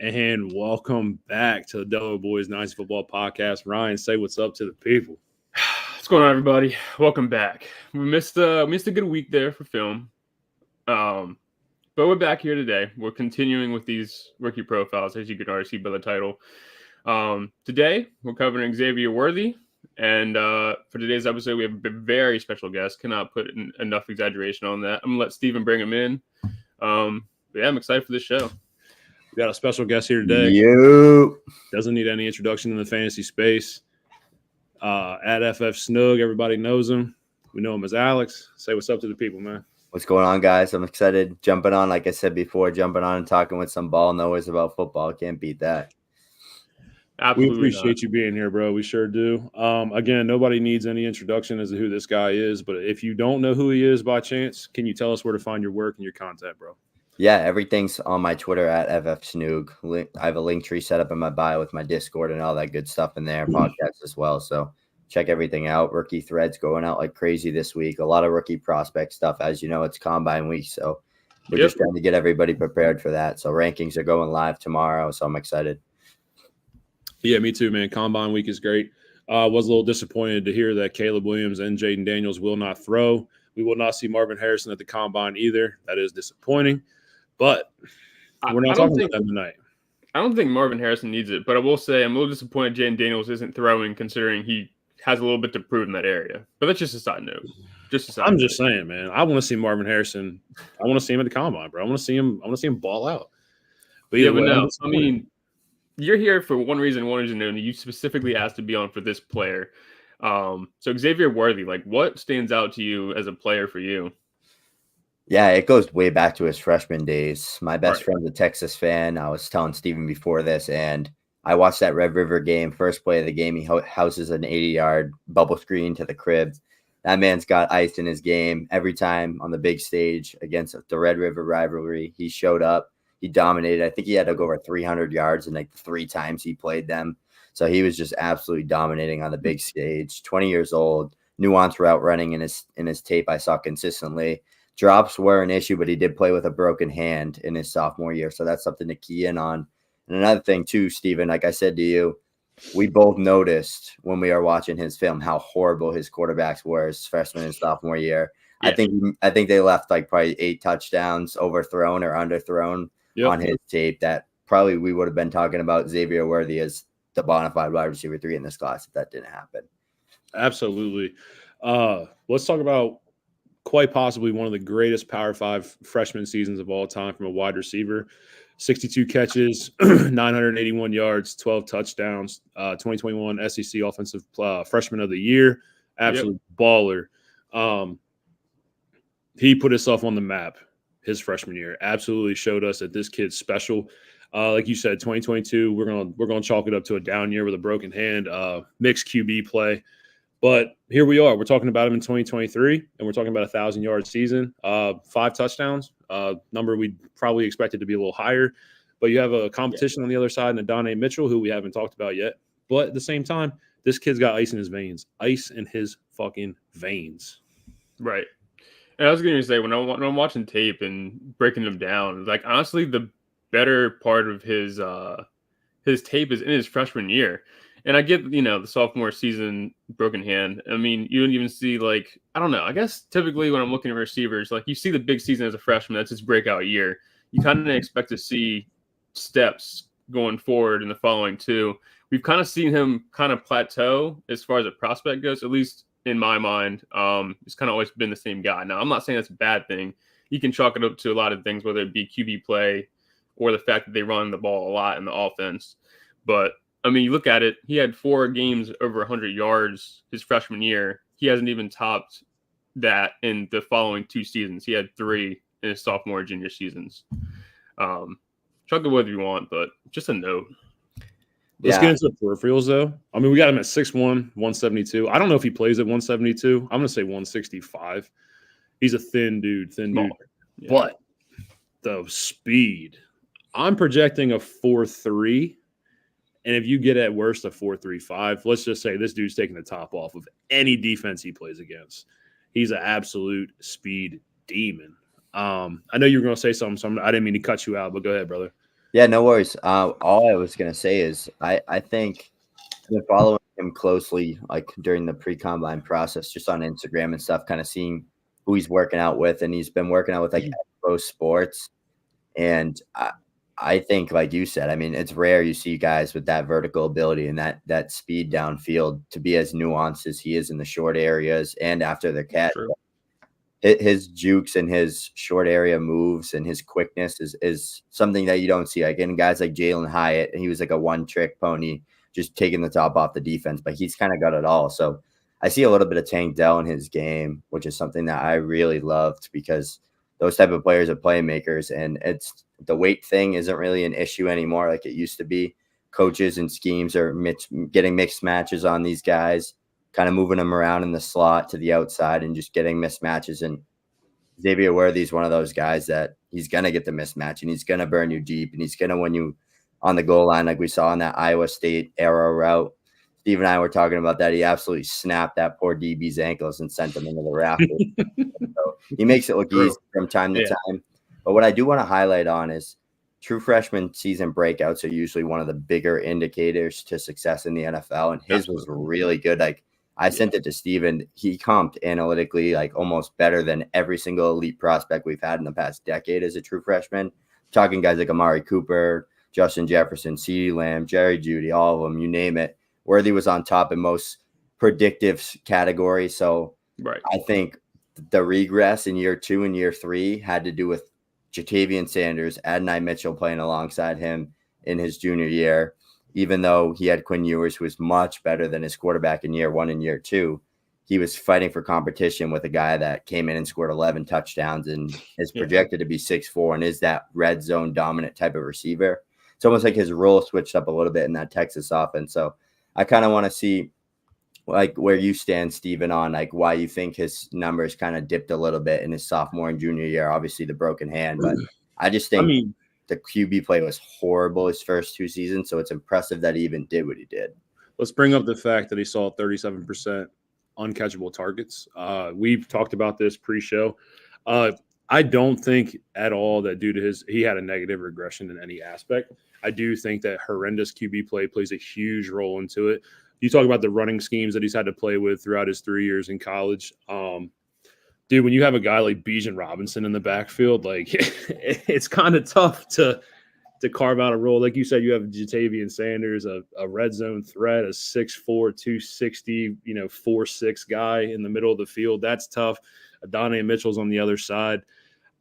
And welcome back to the Delaware Boys Dynasty Football Podcast. Ryan, say what's up to the people. What's going on, everybody? Welcome back. We missed a good week there for film, but we're back here today. We're continuing with these rookie profiles, as you can already see by the title. Today, we're covering Xavier Worthy, and for today's episode, we have a very special guest. Cannot put enough exaggeration on that. I'm going to let Steven bring him in. But yeah, I'm excited for this show. We got a special guest here today. Doesn't need any introduction in the fantasy space. At FF Snug, everybody knows him. We know him as Alex. Say what's up to the people, man. What's going on, guys? I'm excited jumping on, like I said before, jumping on and talking with some ball knowers about football. Can't beat that. Absolutely we appreciate you being here, bro. We sure do. Again, nobody needs any introduction as to who this guy is, but if you don't know who he is by chance, can you tell us where to find your work and your content, bro? Yeah, everything's on my Twitter at FF Snoog. I have a link tree set up in my bio with my Discord and all that good stuff in there, podcasts as well. So check everything out. Rookie threads going out like crazy this week. A lot of rookie prospect stuff. As you know, it's combine week, so we're just trying to get everybody prepared for that. So rankings are going live tomorrow, so I'm excited. Yeah, me too, man. Combine week is great. Was a little disappointed to hear that Caleb Williams and Jaden Daniels will not throw. We will not see Marvin Harrison at the combine either. That is disappointing. But we're not talking about that tonight. I don't think Marvin Harrison needs it, but I will say I'm a little disappointed Jaden Daniels isn't throwing, considering he has a little bit to prove in that area. But that's just a side note. Just saying, man. I want to see Marvin Harrison. I want to see him at the combine, bro. I want to see him ball out. But I mean, you're here for one reason, and you specifically asked to be on for this player. So Xavier Worthy, like, what stands out to you as a player for you? Yeah, it goes way back to his freshman days. My best friend's a Texas fan. I was telling Steven before this, and I watched that Red River game. First play of the game, he houses an 80-yard bubble screen to the crib. That man's got ice in his game. Every time on the big stage against the Red River rivalry, he showed up. He dominated. I think he had to go over 300 yards in like 3 times he played them. So he was just absolutely dominating on the big stage. 20 years old, nuance route running in his tape I saw consistently. Drops were an issue, but he did play with a broken hand in his sophomore year. So that's something to key in on. And another thing too, Steven, like I said to you, we both noticed when we were watching his film how horrible his quarterbacks were his freshman and sophomore year. Yeah. I think they left like probably 8 touchdowns overthrown or underthrown on his tape that probably we would have been talking about Xavier Worthy as the bona fide wide receiver 3 in this class if that didn't happen. Absolutely. Let's talk about quite possibly one of the greatest Power 5 freshman seasons of all time from a wide receiver. 62 catches, 981 yards, 12 touchdowns, 2021 SEC Offensive Freshman of the Year. Absolute baller. He put himself on the map his freshman year. Absolutely showed us that this kid's special. Like you said, 2022, we're gonna chalk it up to a down year with a broken hand, mixed QB play. But here we are. We're talking about him in 2023, and we're talking about a 1,000-yard season, 5 touchdowns, number we probably expected to be a little higher. But you have a competition on the other side in Odunze Mitchell, who we haven't talked about yet. But at the same time, this kid's got ice in his veins. Ice in his fucking veins. Right. And I was going to say, when I'm watching tape and breaking them down, like, honestly, the better part of his tape is in his freshman year. And I get, the sophomore season broken hand. I mean, you don't even see, like, I don't know. I guess typically when I'm looking at receivers, like, you see the big season as a freshman. That's his breakout year. You kind of expect to see steps going forward in the following 2. We've kind of seen him kind of plateau as far as a prospect goes, at least in my mind. He's kind of always been the same guy. Now, I'm not saying that's a bad thing. You can chalk it up to a lot of things, whether it be QB play or the fact that they run the ball a lot in the offense. But I mean, you look at it, he had 4 games over 100 yards his freshman year. He hasn't even topped that in the following 2 seasons. He had 3 in his sophomore and junior seasons. Chuck it whether you want, but just a note. Let's get into the peripherals, though. I mean, we got him at 6'1", 172. I don't know if he plays at 172. I'm going to say 165. He's a thin dude. Yeah. But the speed, I'm projecting a 4.3. And if you get at worst a 4.35, let's just say this dude's taking the top off of any defense he plays against. He's an absolute speed demon. I know you were going to say something, so I didn't mean to cut you out, but go ahead, brother. Yeah, no worries. All I was gonna say is I think I've been following him closely, like during the pre-combine process, just on Instagram and stuff, kind of seeing who he's working out with, and he's been working out with like Expo Sports, and I think, like you said, I mean, it's rare you see guys with that vertical ability and that speed downfield to be as nuanced as he is in the short areas and after the catch. True. His jukes and his short area moves and his quickness is something that you don't see. Like in guys like Jalen Hyatt, he was like a one-trick pony, just taking the top off the defense, but he's kind of got it all. So I see a little bit of Tank Dell in his game, which is something that I really loved because those type of players are playmakers, and it's the weight thing isn't really an issue anymore like it used to be. Coaches and schemes are getting mixed matches on these guys, kind of moving them around in the slot to the outside and just getting mismatches. And Xavier Worthy is one of those guys that he's going to get the mismatch and he's going to burn you deep and he's going to win you on the goal line like we saw on that Iowa State era route. Steve and I were talking about that. He absolutely snapped that poor DB's ankles and sent him into the rafters. So he makes it look easy from time to time. But what I do want to highlight on is true freshman season breakouts are usually one of the bigger indicators to success in the NFL. And his was really good. Like, I sent it to Steven. He comped analytically like almost better than every single elite prospect we've had in the past decade as a true freshman. Talking guys like Amari Cooper, Justin Jefferson, CeeDee Lamb, Jerry Jeudy, all of them, you name it. Worthy was on top in most predictive categories. So I think the regress in year 2 and year 3 had to do with Jatavian Sanders, Adonai Mitchell playing alongside him in his junior year. Even though he had Quinn Ewers, who was much better than his quarterback in year 1 and year 2, he was fighting for competition with a guy that came in and scored 11 touchdowns and is projected to be 6'4" and is that red zone dominant type of receiver. It's almost like his role switched up a little bit in that Texas offense. So I kind of want to see like where you stand, Steven, on like why you think his numbers kind of dipped a little bit in his sophomore and junior year. Obviously the broken hand, but I just think the QB play was horrible his first 2 seasons, so it's impressive that he even did what he did. Let's bring up the fact that he saw 37% uncatchable targets. We've talked about this pre-show. I don't think at all that due to he had a negative regression in any aspect. I do think that horrendous QB play plays a huge role into it. You talk about the running schemes that he's had to play with throughout his 3 years in college. Dude, when you have a guy like Bijan Robinson in the backfield, like it's kind of tough to carve out a role. Like you said, you have Jatavian Sanders, a red zone threat, a 6'4", 260, 4'6" guy in the middle of the field. That's tough. Adonai Mitchell's on the other side.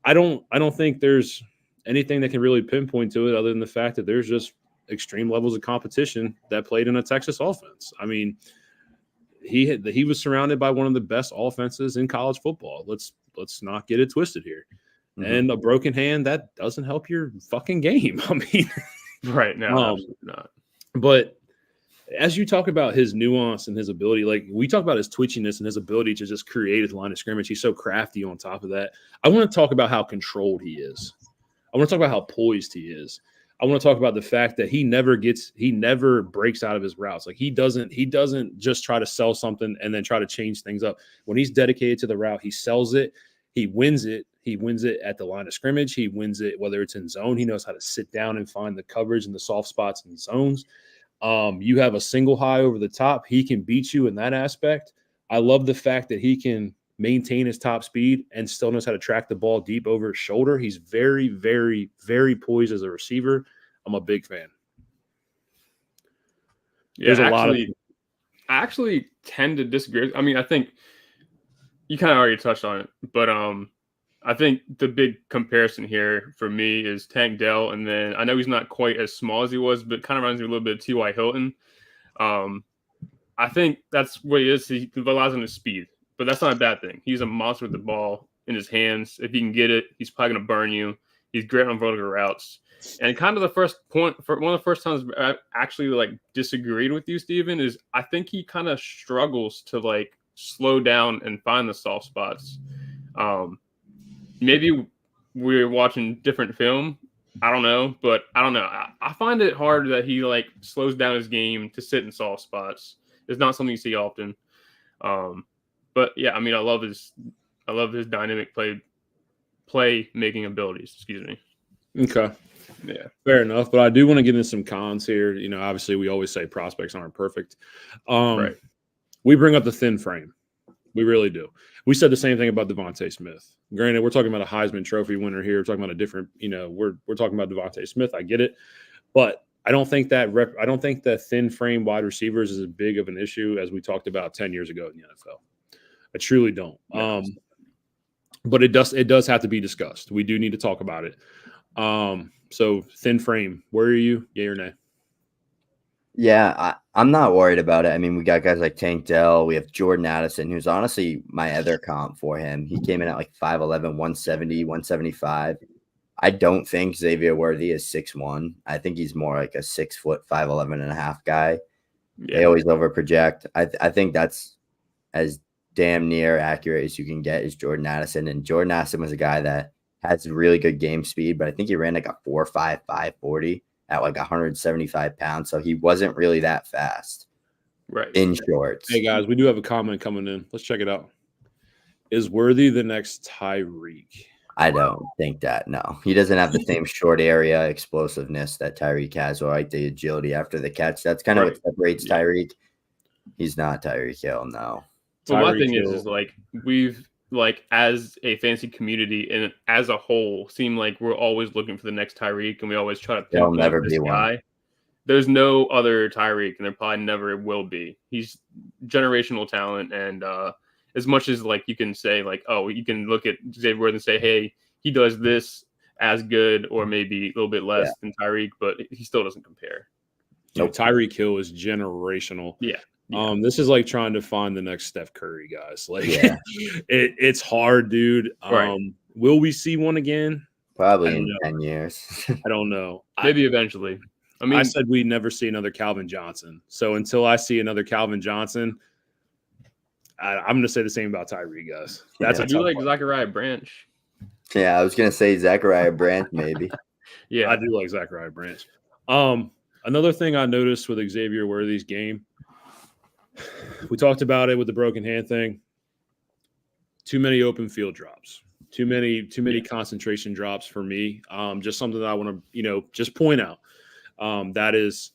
I don't think there's anything that can really pinpoint to it other than the fact that there's just extreme levels of competition that played in a Texas offense. I mean, he was surrounded by one of the best offenses in college football. Let's not get it twisted here. Mm-hmm. And a broken hand, that doesn't help your fucking game. I mean, right now, absolutely not. But as you talk about his nuance and his ability, like we talk about his twitchiness and his ability to just create his line of scrimmage. He's so crafty on top of that. I want to talk about how controlled he is. I want to talk about how poised he is. I want to talk about the fact that he never breaks out of his routes. Like he doesn't just try to sell something and then try to change things up. When he's dedicated to the route, he sells it. He wins it. He wins it at the line of scrimmage. He wins it whether it's in zone. He knows how to sit down and find the coverage and the soft spots in zones. You have a single high over the top. He can beat you in that aspect. I love the fact that he can maintain his top speed and still knows how to track the ball deep over his shoulder. He's very, very, very poised as a receiver. I'm a big fan. Yeah, I actually tend to disagree. I mean, I think you kind of already touched on it, but I think the big comparison here for me is Tank Dell, and then I know he's not quite as small as he was, but kind of reminds me a little bit of T.Y. Hilton. I think that's what he is. He relies on his speed. But that's not a bad thing. He's a monster with the ball in his hands. If he can get it, he's probably going to burn you. He's great on vertical routes. And kind of the first point, for one of the first times I actually like disagreed with you, Steven, is I think he kind of struggles to like slow down and find the soft spots. Maybe we're watching different film. I don't know. But I don't know. I find it hard that he like slows down his game to sit in soft spots. It's not something you see often. But yeah, I mean, I love his dynamic play making abilities. Excuse me. Okay. Yeah. Fair enough. But I do want to get into some cons here. You know, obviously we always say prospects aren't perfect. Right. We bring up the thin frame. We really do. We said the same thing about Devontae Smith. Granted, we're talking about a Heisman Trophy winner here. We're talking about a different, you know, we're talking about Devontae Smith. I get it. But I don't think that thin frame wide receivers is as big of an issue as we talked about 10 years ago in the NFL. I truly don't. No. But it does have to be discussed. We do need to talk about it. So thin frame, where are you? Yay or nay? Yeah, I'm not worried about it. I mean, we got guys like Tank Dell. We have Jordan Addison, who's honestly my other comp for him. He came in at like 5'11", 170, 175. I don't think Xavier Worthy is 6'1". I think he's more like a 6 foot, 5'11 and a half guy. Yeah. They always over project. I think that's as damn near accurate as you can get is Jordan Addison. And Jordan Addison was a guy that has really good game speed, but I think he ran like a 4.5, 540 at like 175 pounds. So he wasn't really that fast. Right. In shorts. Hey guys, we do have a comment coming in. Let's check it out. Is Worthy the next Tyreek? I don't think that. No, he doesn't have the same short area explosiveness that Tyreek has, or like the agility after the catch. That's kind of what separates Tyreek. He's not Tyreek Hill. No. Well, my thing is like we've like as a fantasy community and as a whole seem like we're always looking for the next Tyreek, and we always try to pinpoint this guy. There's no other Tyreek, and there probably never will be. He's generational talent, and as much as like you can say like, oh, you can look at Xavier Worthy and say, hey, he does this as good or maybe a little bit less than Tyreek, but he still doesn't compare. Nope. Tyreek Hill is generational. Yeah. This is like trying to find the next Steph Curry, guys. Like it's hard, dude. Will we see one again? Probably in 10 years. I don't know. Maybe eventually. I mean, I said we'd never see another Calvin Johnson. So until I see another Calvin Johnson, I'm going to say the same about Tyreek, guys. That's I do like Zachariah Branch. Yeah, I was going to say Zachariah Branch, maybe. Yeah, I do like Zachariah Branch. Another thing I noticed with Xavier Worthy's game, we talked about it with the broken hand thing. Too many open field drops. Too many concentration drops for me. Just something that I want to, just point out. That is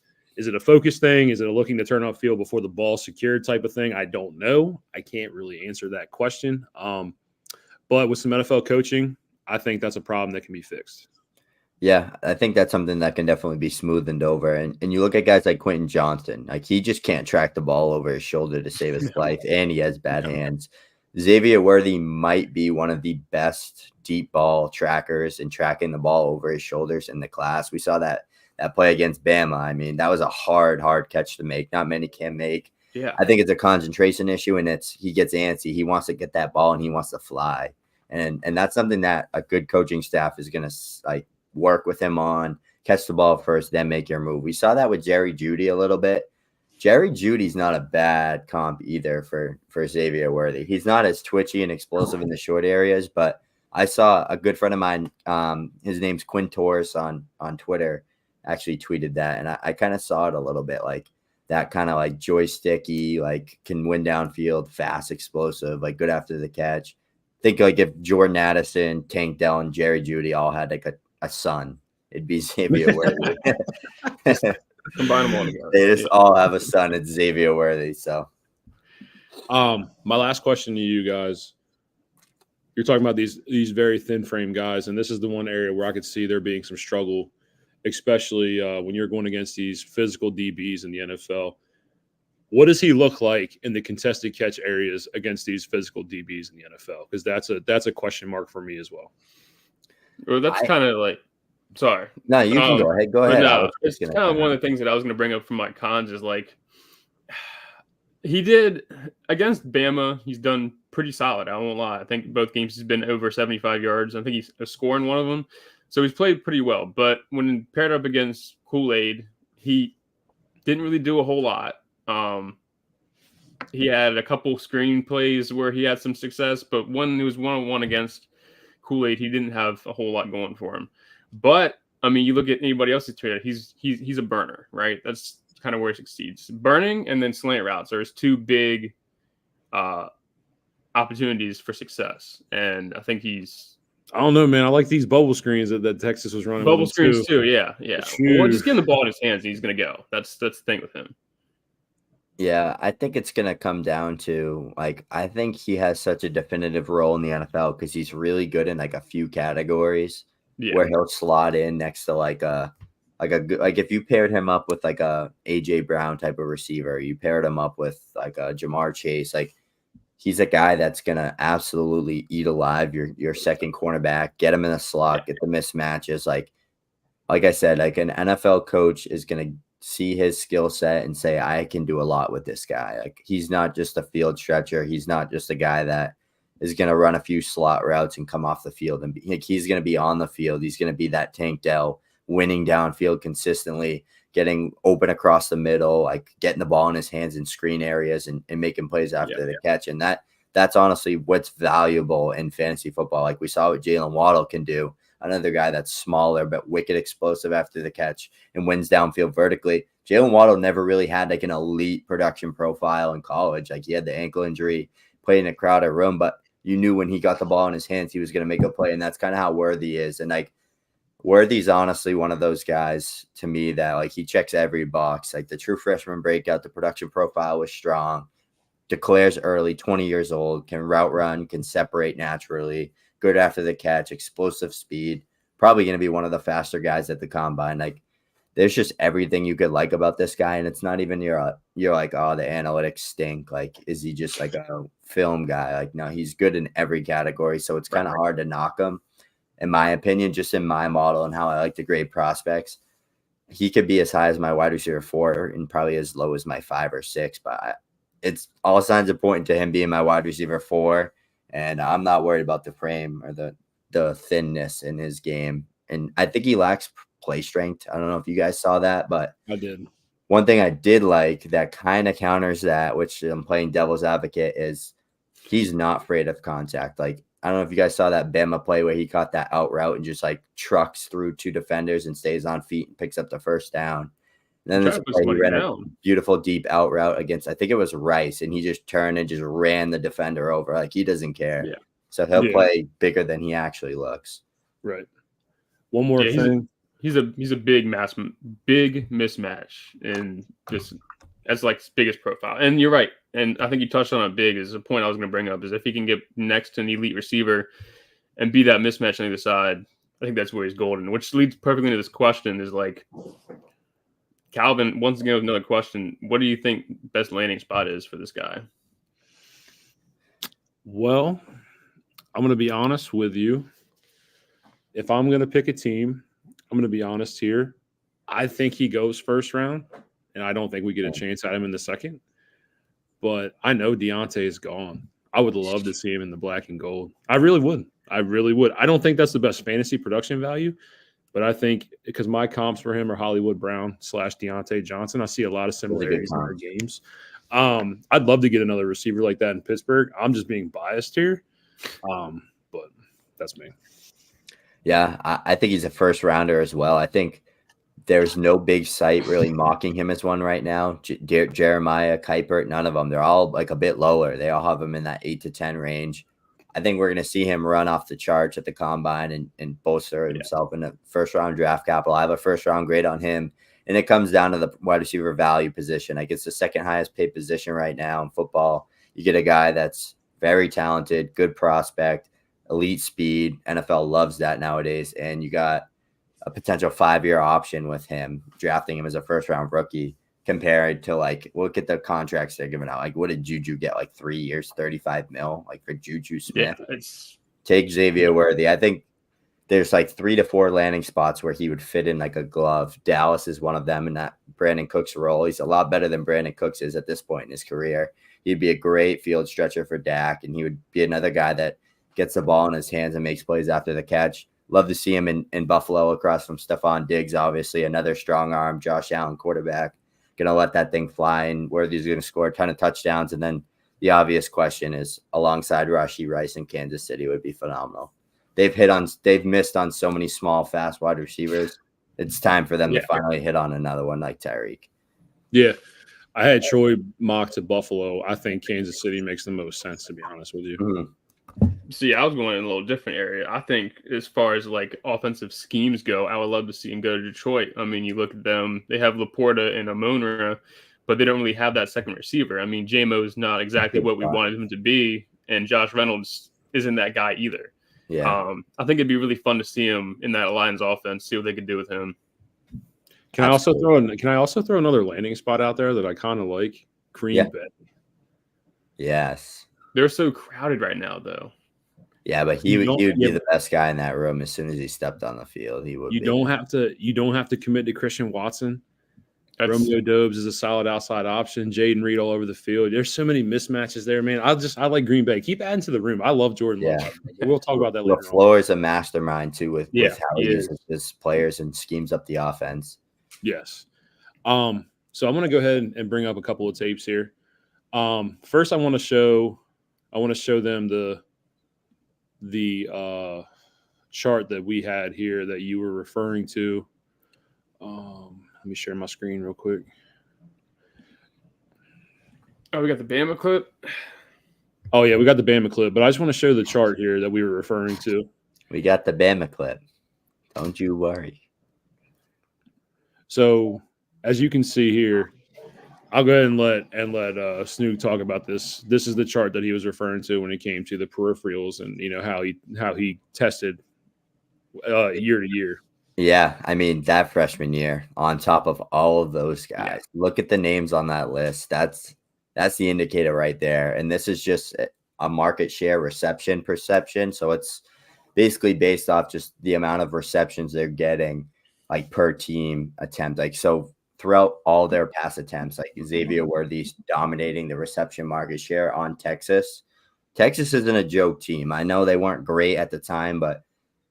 it a focus thing? Is it a looking to turn off field before the ball secured type of thing? I don't know. I can't really answer that question. But with some NFL coaching, I think that's a problem that can be fixed. Yeah, I think that's something that can definitely be smoothened over. And you look at guys like Quentin Johnston, like he just can't track the ball over his shoulder to save his life, and he has bad hands. Xavier Worthy might be one of the best deep ball trackers and tracking the ball over his shoulders in the class. We saw that play against Bama. I mean, that was a hard catch to make. Not many can make. Yeah, I think it's a concentration issue, and he gets antsy. He wants to get that ball and he wants to fly. And that's something that a good coaching staff is going to like work with him on. Catch the ball first, then make your move. We saw that with Jerry Jeudy a little bit. Jerry Judy's not a bad comp either for Xavier Worthy. He's not as twitchy and explosive in the short areas, but I saw a good friend of mine, his name's Quinn Torres on Twitter, actually tweeted that, and I kind of saw it a little bit, like that kind of like joysticky, like can win downfield, fast, explosive, like good after the catch. Think like if Jordan Addison, Tank Dell, and Jerry Jeudy all had like a son, it'd be Xavier Worthy. Combine them all together. They just all have a son. It's Xavier Worthy. So, my last question to you guys: you're talking about these very thin frame guys, and this is the one area where I could see there being some struggle, especially when you're going against these physical DBs in the NFL. What does he look like in the contested catch areas against these physical DBs in the NFL? Because that's a question mark for me as well. Well, that's kind of like. Sorry. No, you can go ahead. Go ahead. No, it's kind of one of the things that I was going to bring up from my cons is like he did against Bama. He's done pretty solid. I won't lie. I think both games he's been over 75 yards. I think he's scoring one of them. So he's played pretty well. But when paired up against Kool-Aid, he didn't really do a whole lot. He had a couple screen plays where he had some success, but when he was one-on-one against Kool-Aid, he didn't have a whole lot going for him. But I mean, you look at anybody else's Twitter, he's a burner, right? That's kind of where he succeeds. Burning and then slant routes are his two big opportunities for success. And I think he's I don't know, man. I like these bubble screens that Texas was running. Bubble screens too. Yeah. Well, just get the ball in his hands and he's gonna go. That's the thing with him. Yeah, I think it's gonna come down to like I think he has such a definitive role in the NFL because he's really good in like a few categories where he'll slot in next to like if you paired him up with like a AJ Brown type of receiver, you paired him up with like a Jamar Chase, like he's a guy that's gonna absolutely eat alive your second cornerback, get him in the slot, get the mismatches. Like I said, like an NFL coach is gonna see his skill set and say, I can do a lot with this guy. Like he's not just a field stretcher. He's not just a guy that is going to run a few slot routes and come off the field. And like, he's going to be on the field. He's going to be that Tank Dell, winning downfield consistently, getting open across the middle, like getting the ball in his hands in screen areas and making plays after the catch. And that's honestly what's valuable in fantasy football. Like we saw what Jalen Waddle can do. Another guy that's smaller but wicked explosive after the catch and wins downfield vertically. Jalen Waddle never really had like an elite production profile in college. Like he had the ankle injury, played in a crowded room, but you knew when he got the ball in his hands, he was going to make a play. And that's kind of how Worthy is. And like Worthy's honestly one of those guys to me that like he checks every box. Like the true freshman breakout, the production profile was strong, declares early, 20 years old, can route run, can separate naturally, good after the catch, explosive speed, probably going to be one of the faster guys at the combine. Like there's just everything you could like about this guy. And it's not even you're like, oh, the analytics stink. Like, is he just like a film guy? Like, no, he's good in every category. So it's kind of hard to knock him. In my opinion, just in my model and how I like to grade prospects, he could be as high as my wide receiver 4 and probably as low as my 5 or 6. But it's all signs are pointing to him being my wide receiver 4. And I'm not worried about the frame or the thinness in his game. And I think he lacks play strength. I don't know if you guys saw that, but I did. One thing I did like that kind of counters that, which I'm playing devil's advocate, is he's not afraid of contact. Like, I don't know if you guys saw that Bama play where he caught that out route and just like trucks through 2 defenders and stays on feet and picks up the first down. And then this play, he ran a beautiful deep out route against, I think it was Rice, and he just turned and just ran the defender over. Like, he doesn't care. Yeah. So he'll play bigger than he actually looks. Right. One more thing. He's a big mismatch, and just that's like his biggest profile. And you're right. And I think you touched on it big. Is a point I was going to bring up, is if he can get next to an elite receiver and be that mismatch on either side, I think that's where he's golden. Which leads perfectly into this question: is like, Calvin, once again with another question, what do you think best landing spot is for this guy? Well, I'm going to be honest with you. If I'm going to pick a team, I'm going to be honest here. I think he goes first round, and I don't think we get a chance at him in the second. But I know Deontay is gone. I would love to see him in the black and gold. I really would. I don't think that's the best fantasy production value, but I think because my comps for him are Hollywood Brown / Deontay Johnson. I see a lot of similarities in our games. I'd love to get another receiver like that in Pittsburgh. I'm just being biased here, but that's me. Yeah, I think he's a first rounder as well. I think there's no big site really mocking him as one right now. Jeremiah, Kuiper, none of them. They're all like a bit lower. They all have him in that 8 to 10 range. I think we're going to see him run off the charts at the combine and bolster himself in a first round draft capital. I have a first round grade on him, and it comes down to the wide receiver value position. Like, it's the second highest paid position right now in football. You get a guy that's very talented, good prospect, elite speed. NFL loves that nowadays. And you got a potential 5-year option with him, drafting him as a first round rookie, compared to like, look at the contracts they're giving out. Like, what did Juju get? Like 3 years, 35 mil, like for Juju Smith. Yeah, take Xavier Worthy. I think there's like 3 to 4 landing spots where he would fit in like a glove. Dallas is one of them in that Brandon Cooks role. He's a lot better than Brandon Cooks is at this point in his career. He'd be a great field stretcher for Dak, and he would be another guy that gets the ball in his hands and makes plays after the catch. Love to see him in Buffalo across from Stephon Diggs, obviously. Another strong arm, Josh Allen quarterback. Going to let that thing fly, and Worthy's going to score a ton of touchdowns. And then the obvious question is, alongside Rashee Rice in Kansas City would be phenomenal. They've missed on so many small, fast wide receivers. It's time for them to finally hit on another one like Tyreek. Yeah. I had Troy mocked to Buffalo. I think Kansas City makes the most sense, to be honest with you. Mm-hmm. See, I was going in a little different area. I think as far as like offensive schemes go, I would love to see him go to Detroit. I mean, you look at them; they have Laporta and Amonra, but they don't really have that second receiver. I mean, JMO is not exactly what we wanted him to be, and Josh Reynolds isn't that guy either. Yeah. I think it'd be really fun to see him in that Lions offense, see what they could do with him. Can I also throw another landing spot out there that I kind of like? Green Bay. Yes. They're so crowded right now, though. Yeah, but he would be the best guy in that room as soon as he stepped on the field. He would. You don't have to commit to Christian Watson. Romeo Doubs is a solid outside option. Jaden Reed all over the field. There's so many mismatches there, man. I like Green Bay. Keep adding to the room. I love Jordan Love. We'll talk about that later. LaFleur is a mastermind too with how he uses his players and schemes up the offense. Yes. So I'm going to go ahead and bring up a couple of tapes here. First, I want to show them the chart that we had here that you were referring to. Let me share my screen real quick. Oh, we got the Bama clip. Oh yeah, we got the Bama clip, but I just want to show the chart here that we were referring to. We got the Bama clip. Don't you worry. So, as you can see here, I'll go ahead and let Snoop talk about this. This is the chart that he was referring to when it came to the peripherals and how he tested year to year. Yeah, I mean that freshman year on top of all of those guys. Yeah. Look at the names on that list. That's the indicator right there. And this is just a market share reception perception. So it's basically based off just the amount of receptions they're getting like per team attempt. Like so throughout all their pass attempts, like Xavier Worthy's dominating the reception market share on Texas. Texas isn't a joke team. I know they weren't great at the time, but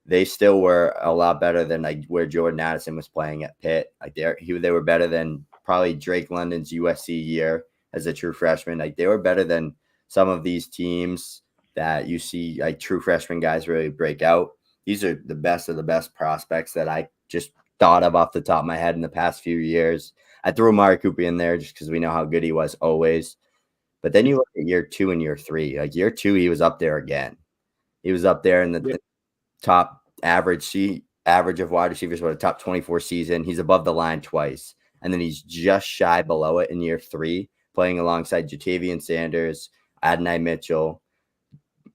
they still were a lot better than like where Jordan Addison was playing at Pitt. Like they were better than probably Drake London's USC year as a true freshman. Like they were better than some of these teams that you see like true freshman guys really break out. These are the best of the best prospects that I just thought of off the top of my head in the past few years. I threw Amari Cooper in there just because we know how good he was always. But then you look at year 2 and year 3. Like year 2, he was up there again. He was up there in the top average of wide receivers for a top 24 season. He's above the line twice. And then he's just shy below it in year 3, playing alongside Jatavian Sanders, Adonai Mitchell.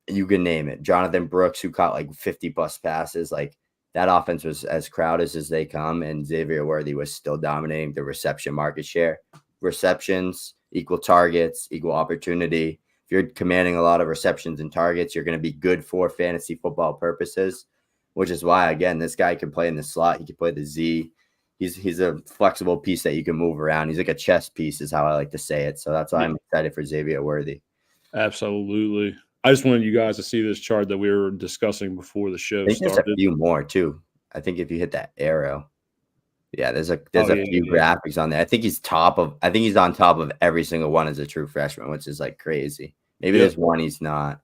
You can name it. Jonathan Brooks, who caught like 50-plus passes. Like that offense was as crowded as they come, and Xavier Worthy was still dominating the reception market share. Receptions equal targets, equal opportunity. If you're commanding a lot of receptions and targets, you're going to be good for fantasy football purposes, which is why, again, this guy can play in the slot. He can play the Z. He's a flexible piece that you can move around. He's like a chess piece is how I like to say it. So that's why I'm excited for Xavier Worthy. Absolutely. I just wanted you guys to see this chart that we were discussing before the show started. There's a few more, too. I think if you hit that arrow. Yeah, there's a few graphics on there. I think he's on top of every single one as a true freshman, which is like crazy. Maybe there's one he's not.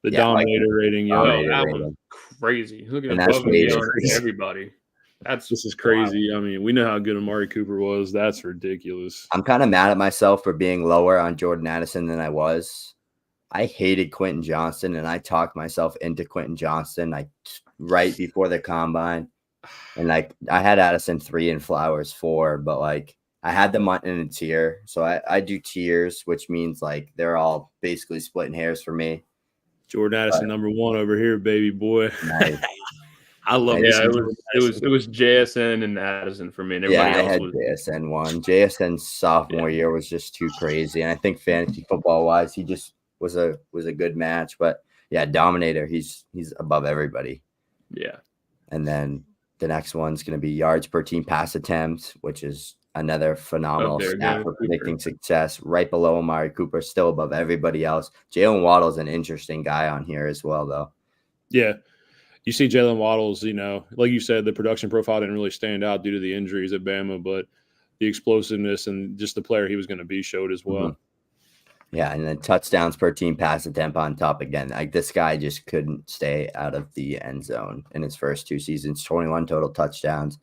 The dominator rating, that one's crazy. Look at everybody. This is crazy. Wow. I mean, we know how good Amari Cooper was. That's ridiculous. I'm kind of mad at myself for being lower on Jordan Addison than I was. I hated Quentin Johnston, and I talked myself into Quentin Johnston like right before the combine. And like I had Addison 3 and Flowers 4, but like I had them in a tier. So I do tiers, which means like they're all basically splitting hairs for me. Jordan Addison number 1 over here, baby boy. Nice. I love it. Yeah, it was JSN and Addison for me. And everybody else I had JSN 1. JSN's sophomore year was just too crazy. And I think fantasy football wise, he just was a good match. But yeah, dominator. He's above everybody. Yeah. And then the next one's going to be yards per team pass attempts, which is another phenomenal stat for predicting success. Right below Amari Cooper, still above everybody else. Jalen Waddle's an interesting guy on here as well, though. Yeah. You see Jalen Waddle's, like you said, the production profile didn't really stand out due to the injuries at Bama, but the explosiveness and just the player he was going to be showed as well. Mm-hmm. Yeah, and then touchdowns per team pass attempt on top again. Like this guy just couldn't stay out of the end zone in his first 2 seasons. 21 total touchdowns.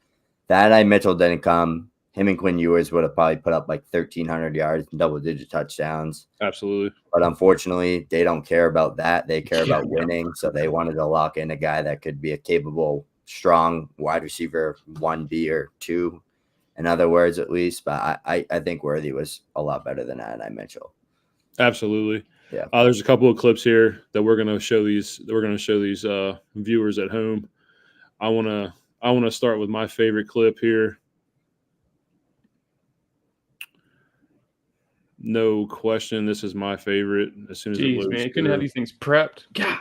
That Mitchell didn't come him and Quinn Ewers would have probably put up like 1,300 yards and double-digit touchdowns. Absolutely. But unfortunately, they don't care about that. They care about winning. So they wanted to lock in a guy that could be a capable, strong wide receiver 1B or 2, in other words, at least. But I think Worthy was a lot better than Adonai Mitchell. Absolutely. Yeah. There's a couple of clips here that we're going to show these. Viewers at home. I want to start with my favorite clip here. No question, this is my favorite. As soon as it loads, man, you couldn't have these things prepped. God,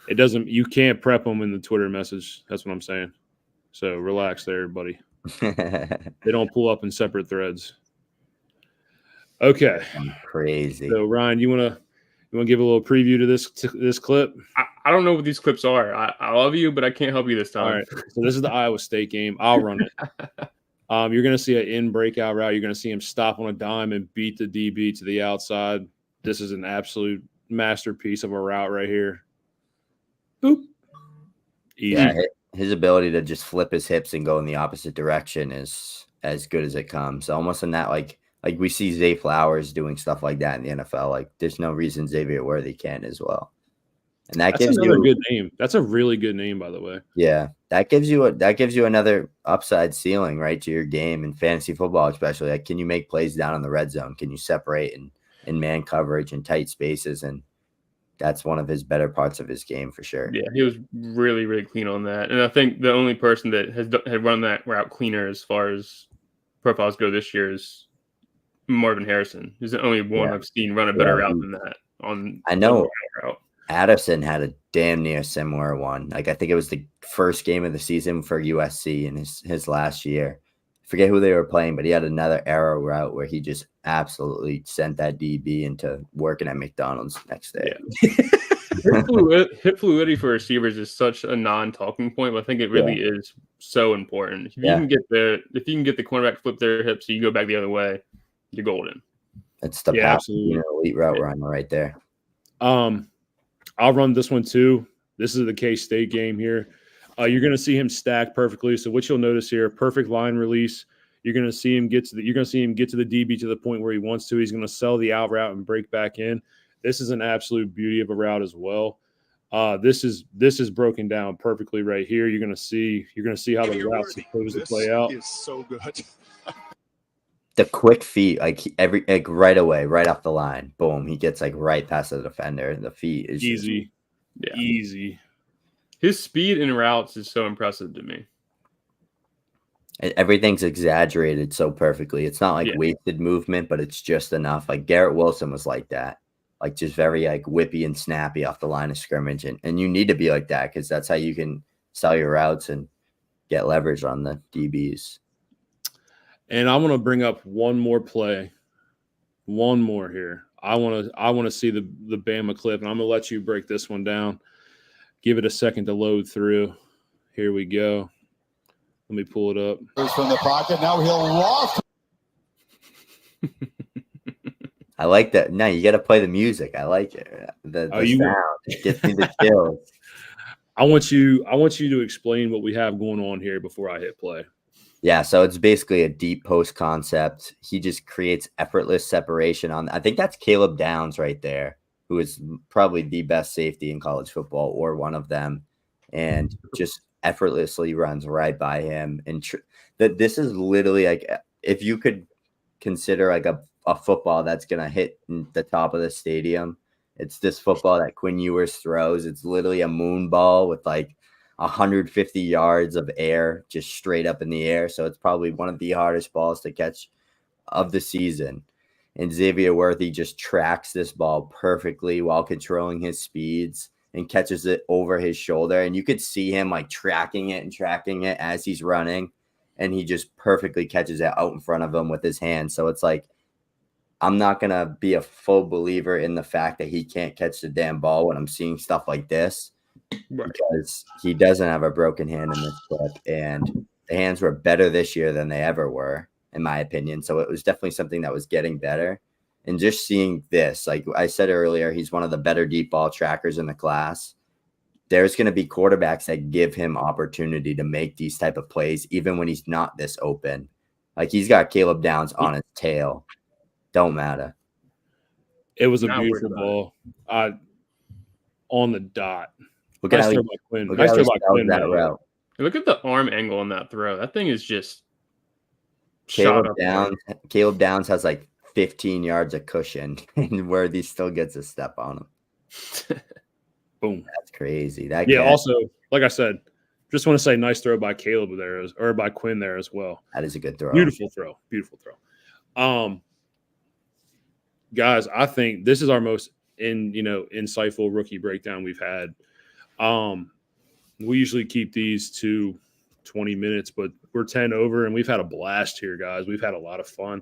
it doesn't. You can't prep them in the Twitter message. That's what I'm saying. So relax there, buddy. They don't pull up in separate threads. Okay. I'm crazy. So Ryan, you want to give a little preview to this clip? I don't know what these clips are. I love you, but I can't help you this time. All right. So this is the Iowa State game. I'll run it. You're going to see an in breakout route. You're going to see him stop on a dime and beat the DB to the outside. This is an absolute masterpiece of a route right here. Boop. Easy. Yeah, his ability to just flip his hips and go in the opposite direction is as good as it comes. Almost in that, like we see Zay Flowers doing stuff like that in the NFL. Like, there's no reason Xavier Worthy can as well. And that's another good name. That's a really good name, by the way. Yeah, that gives you another upside ceiling, right, to your game in fantasy football, especially. Like, can you make plays down in the red zone? Can you separate in man coverage and tight spaces? And that's one of his better parts of his game for sure. Yeah, he was really, really clean on that. And I think the only person that had run that route cleaner as far as profiles go this year is Marvin Harrison. He's the only one I've seen run a better route than that. I know Addison had a damn near similar one. Like, I think it was the first game of the season for USC in his last year. I forget who they were playing, but he had another arrow route where he just absolutely sent that DB into working at McDonald's the next day. Yeah. Hip fluidity for receivers is such a non-talking point, but I think it really is so important. If you can get the cornerback to flip their hips, so you go back the other way, you're golden. That's the elite route runner right there. I'll run this one too. This is the K-State game here. You're going to see him stack perfectly. So what you'll notice here, perfect line release. You're going to see him get to the DB to the point where he wants to. He's going to sell the out route and break back in. This is an absolute beauty of a route as well. This is broken down perfectly right here. You're going to see how the route's supposed to play out. Is so good. The quick feet, right away, right off the line, boom, he gets right past the defender. The feet is easy, easy. His speed in routes is so impressive to me. Everything's exaggerated so perfectly. It's not wasted movement, but it's just enough. Like Garrett Wilson was like that, just very whippy and snappy off the line of scrimmage, and you need to be like that because that's how you can sell your routes and get leverage on the DBs. And I want to bring up one more play, one more here. I want to see the Bama clip, and I'm going to let you break this one down. Give it a second to load through. Here we go. Let me pull it up. From the pocket, now he'll loft. I like that. No, you got to play the music. I like it. The sound. It gets me the chills. I want you to explain what we have going on here before I hit play. Yeah, so it's basically a deep post concept. He just creates effortless separation on. I think that's Caleb Downs right there, who is probably the best safety in college football or one of them, and just effortlessly runs right by him. And this is literally if you could consider a football that's going to hit the top of the stadium, it's this football that Quinn Ewers throws. It's literally a moon ball with 150 yards of air just straight up in the air. So it's probably one of the hardest balls to catch of the season. And Xavier Worthy just tracks this ball perfectly while controlling his speeds and catches it over his shoulder. And you could see him tracking it as he's running. And he just perfectly catches it out in front of him with his hands. So it's I'm not going to be a full believer in the fact that he can't catch the damn ball when I'm seeing stuff like this. Right. Because he doesn't have a broken hand in this clip, and the hands were better this year than they ever were, in my opinion. So it was definitely something that was getting better. And just seeing this, like I said earlier, he's one of the better deep ball trackers in the class. There's going to be quarterbacks that give him opportunity to make these type of plays, even when he's not this open. Like he's got Caleb Downs on his tail. Don't matter. It was a Not beautiful worried ball. On the dot. Look at Nice how throw he, by Quinn. look Nice at how throw he by sells Quinn. that man. route. Look at the arm angle on that throw. That thing is just Caleb shot up there. Downs has like 15 yards of cushion, and Worthy still gets a step on him. Boom. That's crazy. Yeah. Also, like I said, just want to say nice throw by Caleb there, or by Quinn there as well. that is a good throw. Beautiful throw. Beautiful throw. Guys, I think this is our most insightful rookie breakdown we've had. We usually keep these to 20 minutes, but we're 10 over, and we've had a blast here, guys. We've had a lot of fun.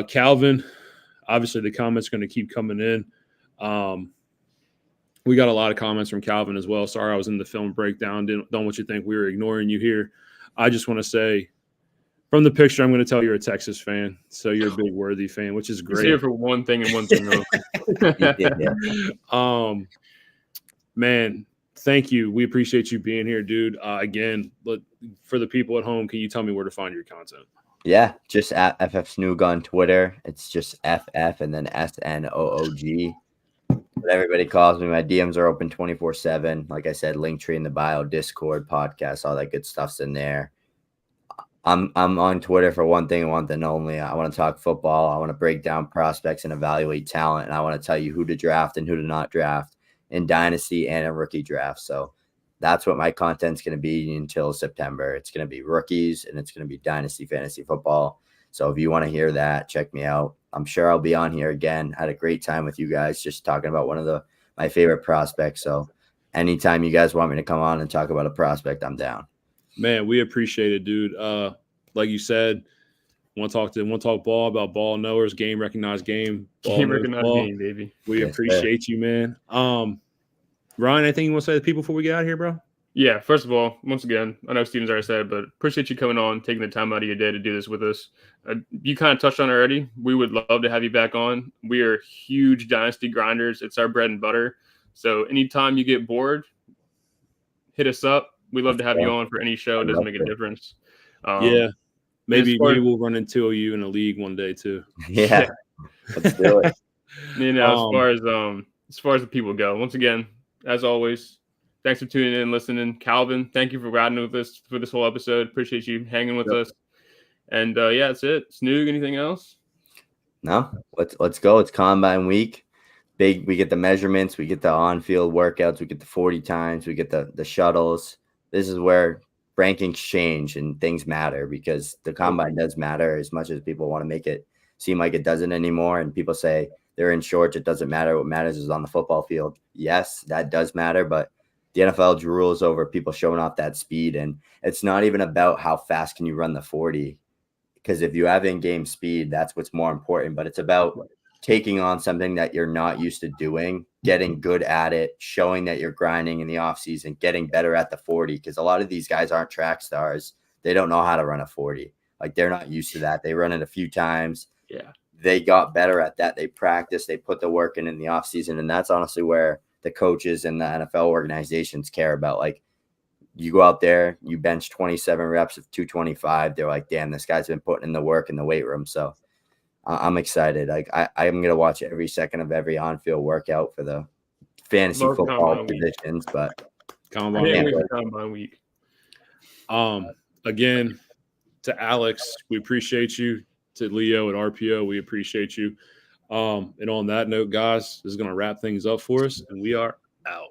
Calvin, obviously the comments going to keep coming in. We got a lot of comments from Calvin as well. Sorry, I was in the film breakdown. Don't want you to think we were ignoring you here. I just want to say, from the picture, I'm going to tell you're a Texas fan, so you're a big Worthy fan, which is He's great. here for one thing and one thing only. Man, thank you. We appreciate you being here, dude. Again, for the people at home, can you tell me where to find your content? Yeah, just at FF Snoog on Twitter. It's just FF and then SNOOG. But everybody calls me. My DMs are open 24/7. Like I said, Linktree in the bio, Discord, podcast, all that good stuff's in there. I'm on Twitter for one thing and one thing only. I want to talk football. I want to break down prospects and evaluate talent. And I want to tell you who to draft and who to not draft in dynasty and a rookie draft. So that's what my content's going to be until September. It's going to be rookies and it's going to be dynasty fantasy football. So if you want to hear that, check me out. I'm sure I'll be on here again. I had a great time with you guys just talking about one of my favorite prospects. So anytime you guys want me to come on and talk about a prospect, I'm down. Man, we appreciate it, dude. Like you said, want to talk ball about ball knowers, game recognized game. Game recognized game, baby. We appreciate you, man. Ryan, anything you want to say to people before we get out of here, bro? Yeah, first of all, once again, I know Steven's already said it, but appreciate you coming on, taking the time out of your day to do this with us. You kind of touched on it already. We would love to have you back on. We are huge dynasty grinders. It's our bread and butter. So anytime you get bored, hit us up. We'd love to have you on for any show. It doesn't make a difference. Yeah. Maybe we'll run into you in a league one day too. Yeah. Let's do it. As far as the people go, once again, as always, thanks for tuning in and listening. Calvin, thank you for riding with us for this whole episode. Appreciate you hanging with us. And yeah, that's it. Snoog, anything else? No, let's go. It's combine week. We get the measurements, we get the on-field workouts, we get the 40 times, we get the shuttles. This is where rankings change and things matter because the combine does matter as much as people want to make it seem like it doesn't anymore. And people say they're in shorts. It doesn't matter. What matters is on the football field. Yes, that does matter, but the NFL drools over people showing off that speed. And it's not even about how fast can you run the 40, because if you have in-game speed, that's what's more important. But it's about taking on something that you're not used to doing, getting good at it, showing that you're grinding in the offseason, getting better at the 40, because a lot of these guys aren't track stars. They don't know how to run a 40. Like, they're not used to that. They run it a few times. Yeah. They got better at that. They practiced. They put the work in the offseason, and that's honestly where the coaches and the NFL organizations care about. Like, you go out there, you bench 27 reps of 225. They're like, damn, this guy's been putting in the work in the weight room. So I'm excited. Like, I'm going to watch every second of every on-field workout for the fantasy football positions. But combine week. Again, to Alex, we appreciate you. To Leo at RPO, we appreciate you. And on that note, guys, this is going to wrap things up for us, and we are out.